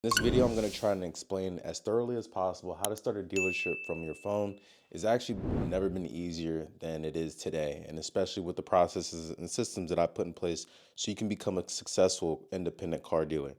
In this video, I'm going to try and explain as thoroughly as possible how to start a dealership from your phone. It's actually never been easier than it is today, and especially with the processes and systems that I put in place so you can become a successful independent car dealer.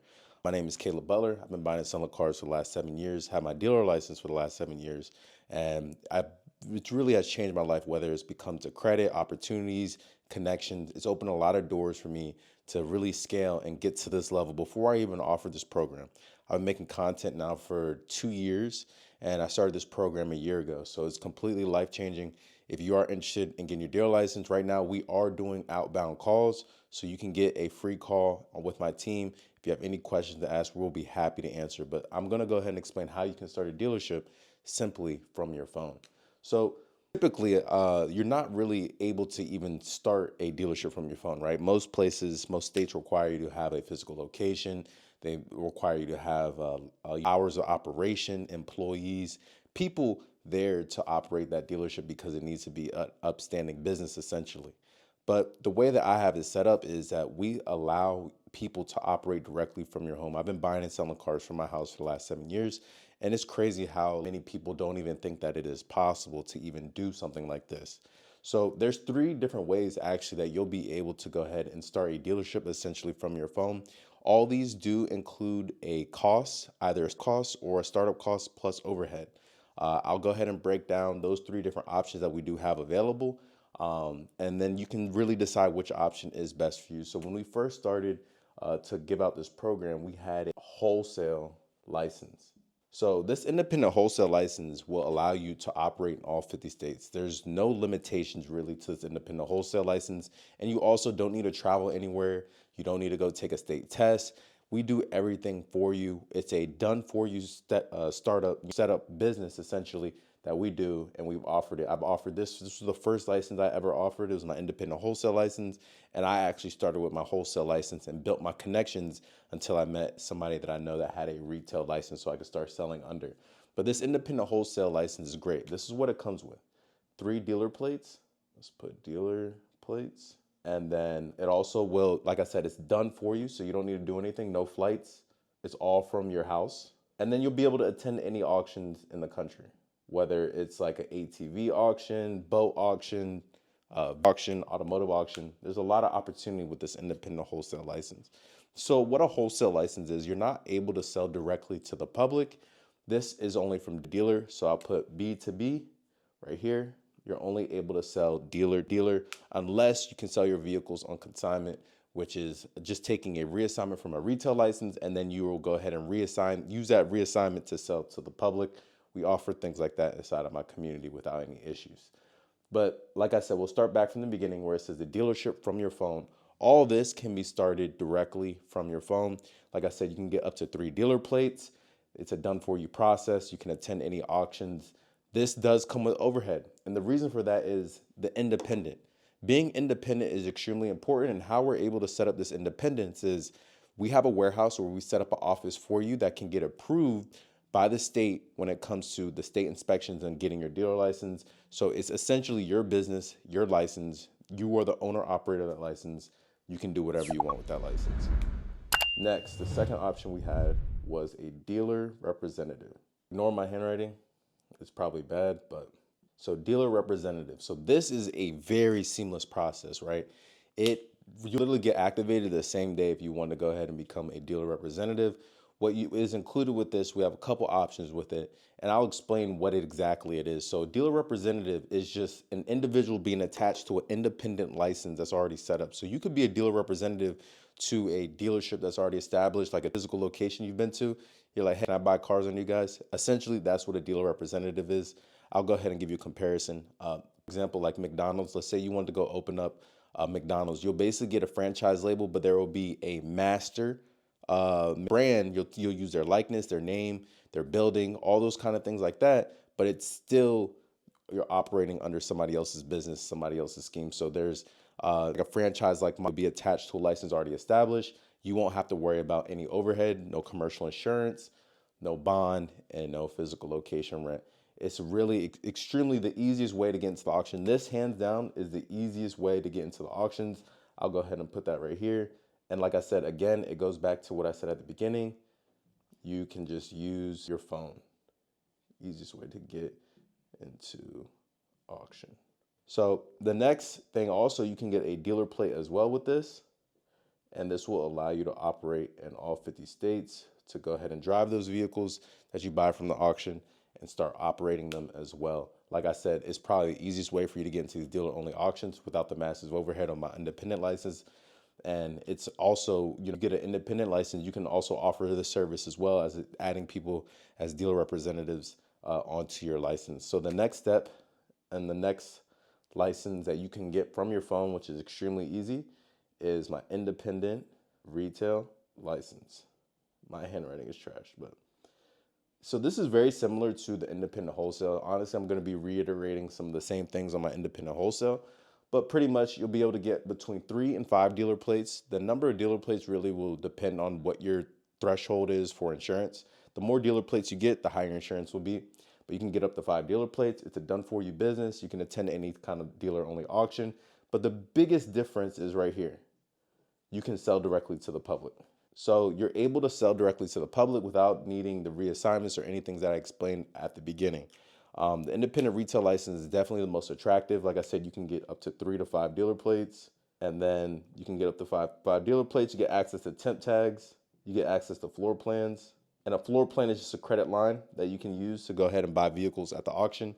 My name is Caleb Butler. I've been buying and selling cars for the last 7 years, have my dealer license for the last 7 years, and it really has changed my life, whether it's become to credit, opportunities, connections. It's opened a lot of doors for me to really scale and get to this level before I even offered this program. I've been making content now for 2 years, and I started this program a year ago. So it's completely life-changing. If you are interested in getting your dealer license right now, we are doing outbound calls. So you can get a free call with my team. If you have any questions to ask, we'll be happy to answer. But I'm going to go ahead and explain how you can start a dealership simply from your phone. So typically, you're not really able to even start a dealership from your phone, right? Most places, most states require you to have a physical location. They require you to have hours of operation, employees, people there to operate that dealership because it needs to be an upstanding business essentially. But the way that I have it set up is that we allow people to operate directly from your home. I've been buying and selling cars from my house for the last 7 years, and it's crazy how many people don't even think that it is possible to even do something like this. So there's three different ways actually that you'll be able to go ahead and start a dealership essentially from your phone. All these do include a cost, either a cost or a startup cost plus overhead. I'll go ahead and break down those three different options that we do have available. And then you can really decide which option is best for you. So when we first started to give out this program, we had a wholesale license. So this independent wholesale license will allow you to operate in all 50 states. There's no limitations really to this independent wholesale license. And you also don't need to travel anywhere. You don't need to go take a state test. We do everything for you. It's a done for you startup setup business essentially that we do, and we've offered it. I've offered this. This was the first license I ever offered. It was my independent wholesale license, and I actually started with my wholesale license and built my connections until I met somebody that I know that had a retail license so I could start selling under. But this independent wholesale license is great. This is what it comes with: 3 dealer plates. Let's put dealer plates. And then it also will, like I said, it's done for you, so you don't need to do anything, no flights. It's all from your house. And then you'll be able to attend any auctions in the country, whether it's like an ATV auction, boat auction, automotive auction. There's a lot of opportunity with this independent wholesale license. So what a wholesale license is, you're not able to sell directly to the public. This is only from the dealer. So I'll put B2B right here. You're only able to sell dealer unless you can sell your vehicles on consignment, which is just taking a reassignment from a retail license, and then you will go ahead and use that reassignment to sell to the public. We offer things like that inside of my community without any issues. But like I said, we'll start back from the beginning where it says the dealership from your phone. All this can be started directly from your phone. Like I said, you can get up to 3 dealer plates. It's a done for you process. You can attend any auctions. This does come with overhead. And the reason for that is the independent. Being independent is extremely important, and how we're able to set up this independence is we have a warehouse where we set up an office for you that can get approved by the state when it comes to the state inspections and getting your dealer license. So it's essentially your business, your license. You are the owner operator of that license. You can do whatever you want with that license. Next, the second option we had was a dealer representative. Ignore my handwriting. It's probably bad, but so dealer representative. So this is a very seamless process, right? You literally get activated the same day if you want to go ahead and become a dealer representative. What is included with this, we have a couple options with it, and I'll explain what exactly it is. So dealer representative is just an individual being attached to an independent license that's already set up. So you could be a dealer representative to a dealership that's already established, like a physical location you've been to. You're like, hey, can I buy cars on you guys? Essentially, that's what a dealer representative is. I'll go ahead and give you a comparison. Example, like McDonald's. Let's say you want to go open up McDonald's. You'll basically get a franchise label, but there will be a master brand. You'll use their likeness, their name, their building, all those kind of things like that. But it's still, you're operating under somebody else's business, somebody else's scheme. So there's like a franchise like mine will be attached to a license already established. You won't have to worry about any overhead, no commercial insurance, no bond, and no physical location rent. It's really extremely the easiest way to get into the auction. This, hands down, is the easiest way to get into the auctions. I'll go ahead and put that right here. And like I said, again, it goes back to what I said at the beginning. you can just use your phone. Easiest way to get into auction. So the next thing also, you can get a dealer plate as well with this. And this will allow you to operate in all 50 states to go ahead and drive those vehicles that you buy from the auction and start operating them as well. Like I said, it's probably the easiest way for you to get into these dealer-only auctions without the massive overhead on my independent license. And it's also, get an independent license, you can also offer the service as well as adding people as dealer representatives onto your license. So the next step and the next license that you can get from your phone, which is extremely easy, is my independent retail license. My handwriting is trash, but so this is very similar to the independent wholesale. Honestly, I'm going to be reiterating some of the same things on my independent wholesale, but pretty much you'll be able to get between 3 and 5 dealer plates. The number of dealer plates really will depend on what your threshold is for insurance. The more dealer plates you get, the higher insurance will be. But you can get up to 5 dealer plates. It's a done for you business. You can attend any kind of dealer only auction. But the biggest difference is right here. You can sell directly to the public. So you're able to sell directly to the public without needing the reassignments or anything that I explained at the beginning. The independent retail license is definitely the most attractive. Like I said, you can get up to 3 to 5 dealer plates, and then you can get up to five dealer plates. You get access to temp tags. You get access to floor plans. And a floor plan is just a credit line that you can use to go ahead and buy vehicles at the auction.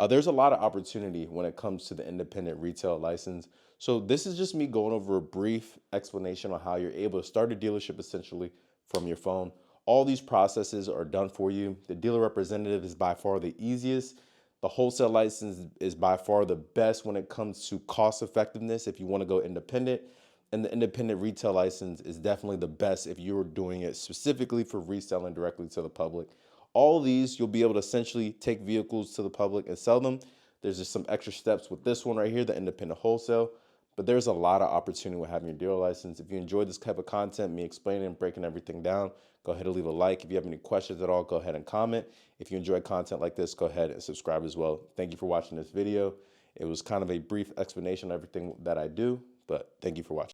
There's a lot of opportunity when it comes to the independent retail license. So this is just me going over a brief explanation on how you're able to start a dealership essentially from your phone. All these processes are done for you. The dealer representative is by far the easiest. The wholesale license is by far the best when it comes to cost effectiveness if you want to go independent. And the independent retail license is definitely the best if you're doing it specifically for reselling directly to the public. All these, you'll be able to essentially take vehicles to the public and sell them. There's just some extra steps with this one right here, the independent wholesale. But there's a lot of opportunity with having your dealer license. If you enjoyed this type of content, me explaining and breaking everything down, go ahead and leave a like. If you have any questions at all, go ahead and comment. If you enjoy content like this, go ahead and subscribe as well. Thank you for watching this video. It was kind of a brief explanation of everything that I do, but thank you for watching.